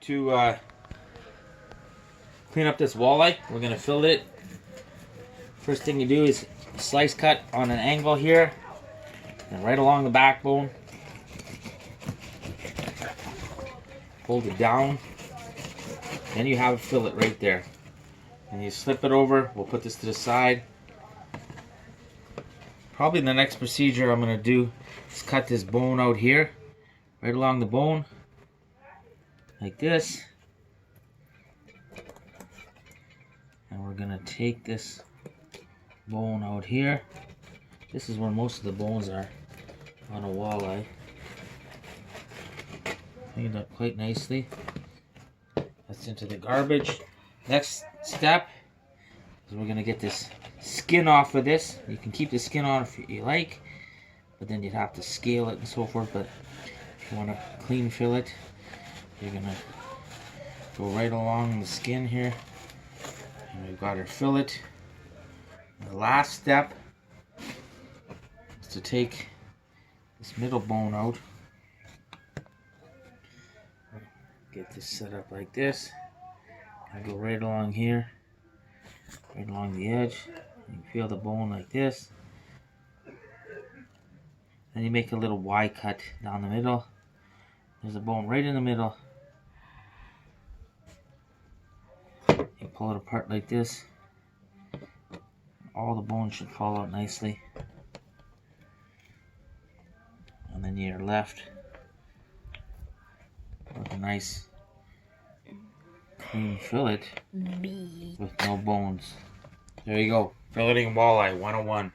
to clean up this walleye. We're going to fillet it. First thing you do is slice cut on an angle here and right along the backbone. Hold it down. Then you have a fillet right there. And you slip it over. We'll put this to the side. Probably the next procedure I'm going to do is cut this bone out here. Right along the bone. Like this. And we're going to take this bone out here. This is where most of the bones are on a walleye. Cleaned up quite nicely. That's into the garbage. Next step is we're going to get this skin off of this. You can keep the skin on if you like, but then you'd have to scale it and so forth. But if you want a clean fillet, you're going to go right along the skin here. And we've got our fillet. The last step is to take this middle bone out. Get this set up like this. And go right along here, right along the edge. You can feel the bone like this. Then you make a little Y cut down the middle. There's a bone right in the middle. You pull it apart like this. All the bones should fall out nicely. And then you're left with a nice clean fillet with no bones. There you go. Filleting walleye 101.